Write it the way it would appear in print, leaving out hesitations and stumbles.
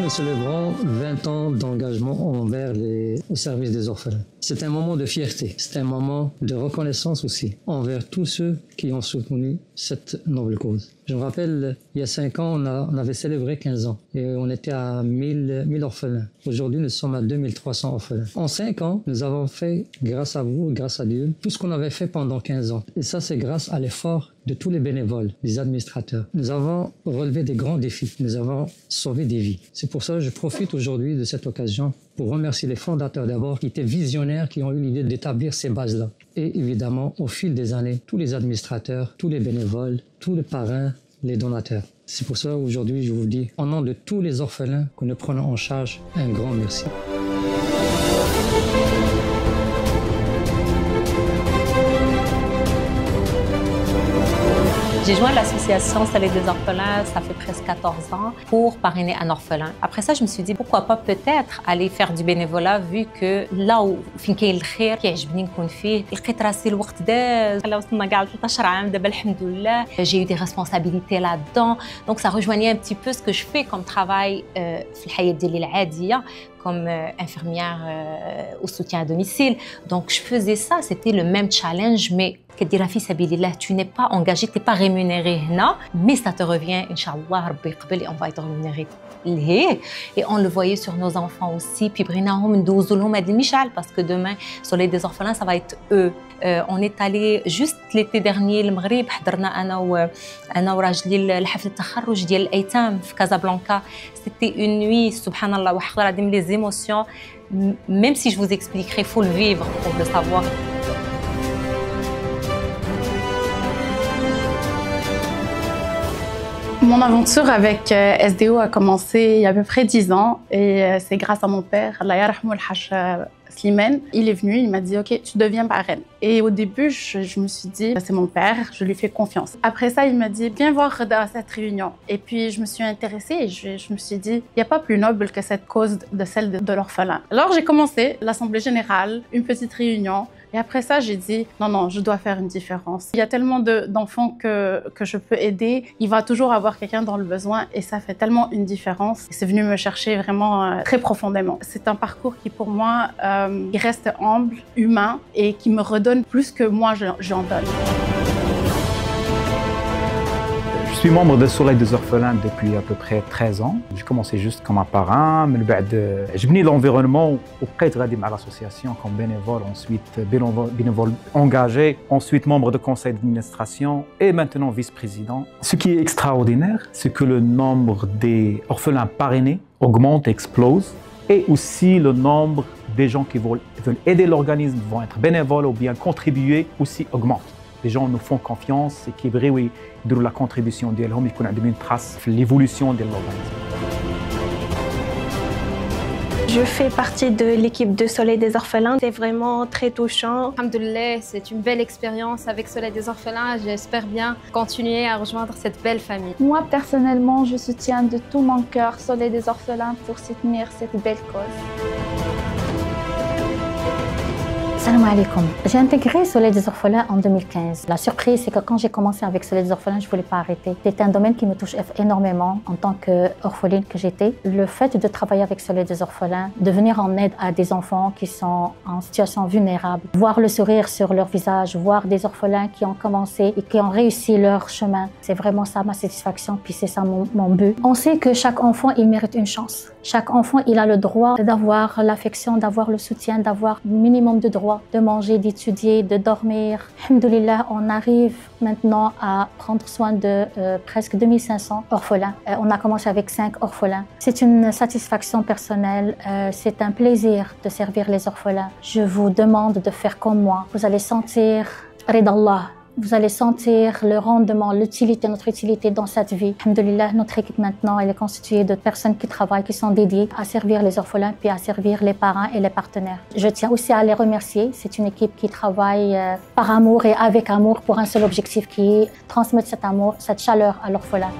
nous célébrons 20 ans d'engagement au service des orphelins. C'est un moment de fierté, c'est un moment de reconnaissance aussi envers tous ceux qui ont soutenu cette noble cause. Je me rappelle, il y a 5 ans, on avait célébré 15 ans et on était à 1000 orphelins. Aujourd'hui, nous sommes à 2300 orphelins. En 5 ans, nous avons fait, grâce à vous, grâce à Dieu, tout ce qu'on avait fait pendant 15 ans. Et ça, c'est grâce à l'effort de tous les bénévoles, des administrateurs. Nous avons relevé des grands défis. Nous avons sauvé des vies. C'est pour ça que je profite aujourd'hui de cette occasion pour remercier les fondateurs d'abord, qui étaient visionnaires, qui ont eu l'idée d'établir ces bases-là. Et évidemment, au fil des années, tous les administrateurs, tous les bénévoles, tous les parrains, les donateurs. C'est pour ça qu'aujourd'hui, je vous dis, au nom de tous les orphelins que nous prenons en charge, un grand merci. J'ai joint l'association Soleil des orphelins, ça fait presque 14 ans, pour parrainer un orphelin. Après ça, je me suis dit, pourquoi pas peut-être aller faire du bénévolat, vu que là où فين كاين الخير كيعجبني نكون فيه. لقيت راسي الوقت داز، وصلنا كاع 13 عام دابا الحمد لله. J'ai eu des responsabilités là-dedans, donc ça rejoignait un petit peu ce que je fais comme travail في الحياة ديالي العادية, comme infirmière au soutien à domicile. Donc je faisais ça, c'était le même challenge, mais كديرها في سبيل الله, tu n'es pas engagé, tu n'es pas rémunéré هنا, mais ça te revient, Inch'Allah, Rabbi يقبل, et on va être rémunéré. Et on le voyait sur nos enfants aussi, puis بغيناهم ندوزوا لهم هذا المشعل, parce que demain, Soleil des orphelins, ça va être eux. On est allé juste l'été dernier المغرب, حضرنا أنا وراجلي لحفل التخرج ديال الأيتام في كازابلانكا. C'était une nuit, subhanallah, وحق العظيم, les émotions, même si je vous expliquerai, il faut le vivre pour le savoir. Mon aventure avec SDO a commencé il y a à peu près 10 ans et c'est grâce à mon père, Allah yarhamou al-Haj Slimane. Il est venu, il m'a dit « Ok, tu deviens parraine ». Et au début, je me suis dit « C'est mon père, je lui fais confiance ». Après ça, il m'a dit « Viens voir Reda à cette réunion ». Et puis, je me suis intéressée et je me suis dit « Il n'y a pas plus noble que cette cause de celle de l'orphelin ». Alors, j'ai commencé l'Assemblée Générale, une petite réunion. Et après ça, j'ai dit « Non, je dois faire une différence ». Il y a tellement d'enfants que je peux aider. Il va toujours avoir quelqu'un dans le besoin et ça fait tellement une différence. C'est venu me chercher vraiment très profondément. C'est un parcours qui, pour moi, il reste humble, humain et qui me redonne plus que moi, j'en donne. Je suis membre de Soleil des orphelins depuis à peu près 13 ans. J'ai commencé juste comme un parrain, mais j'ai l'environnement où je suis à l'association comme bénévole, ensuite bénévole engagé, ensuite membre de conseil d'administration et maintenant vice-président. Ce qui est extraordinaire, c'est que le nombre des orphelins parrainés augmente, explose, et aussi le nombre des gens qui veulent aider l'organisme, vont être bénévoles ou bien contribuer aussi augmente. Les gens nous font confiance et qui brillent de la contribution d'eux, ils connaissent une trace de l'évolution de l'organisme. Je fais partie de l'équipe de Soleil des orphelins. C'est vraiment très touchant. Alhamdoulilah, c'est une belle expérience avec Soleil des orphelins. J'espère bien continuer à rejoindre cette belle famille. Moi, personnellement, je soutiens de tout mon cœur Soleil des orphelins pour soutenir cette belle cause. Salam alaikum. J'ai intégré Soleil des orphelins en 2015. La surprise, c'est que quand j'ai commencé avec Soleil des orphelins, je ne voulais pas arrêter. C'était un domaine qui me touche énormément en tant qu'orpheline que j'étais. Le fait de travailler avec Soleil des orphelins, de venir en aide à des enfants qui sont en situation vulnérable, voir le sourire sur leur visage, voir des orphelins qui ont commencé et qui ont réussi leur chemin, c'est vraiment ça ma satisfaction, puis c'est ça mon but. On sait que chaque enfant, il mérite une chance. Chaque enfant, il a le droit d'avoir l'affection, d'avoir le soutien, d'avoir le minimum de droits, de manger, d'étudier, de dormir. Alhamdoulilah, on arrive maintenant à prendre soin de presque 2500 orphelins. On a commencé avec 5 orphelins. C'est une satisfaction personnelle, c'est un plaisir de servir les orphelins. Je vous demande de faire comme moi. Vous allez sentir Ridallah. Vous allez sentir le rendement, l'utilité, notre utilité dans cette vie. Alhamdoulilah, notre équipe maintenant, elle est constituée de personnes qui travaillent, qui sont dédiées à servir les orphelins, puis à servir les parents et les partenaires. Je tiens aussi à les remercier. C'est une équipe qui travaille par amour et avec amour pour un seul objectif qui est transmettre cet amour, cette chaleur à l'orphelin.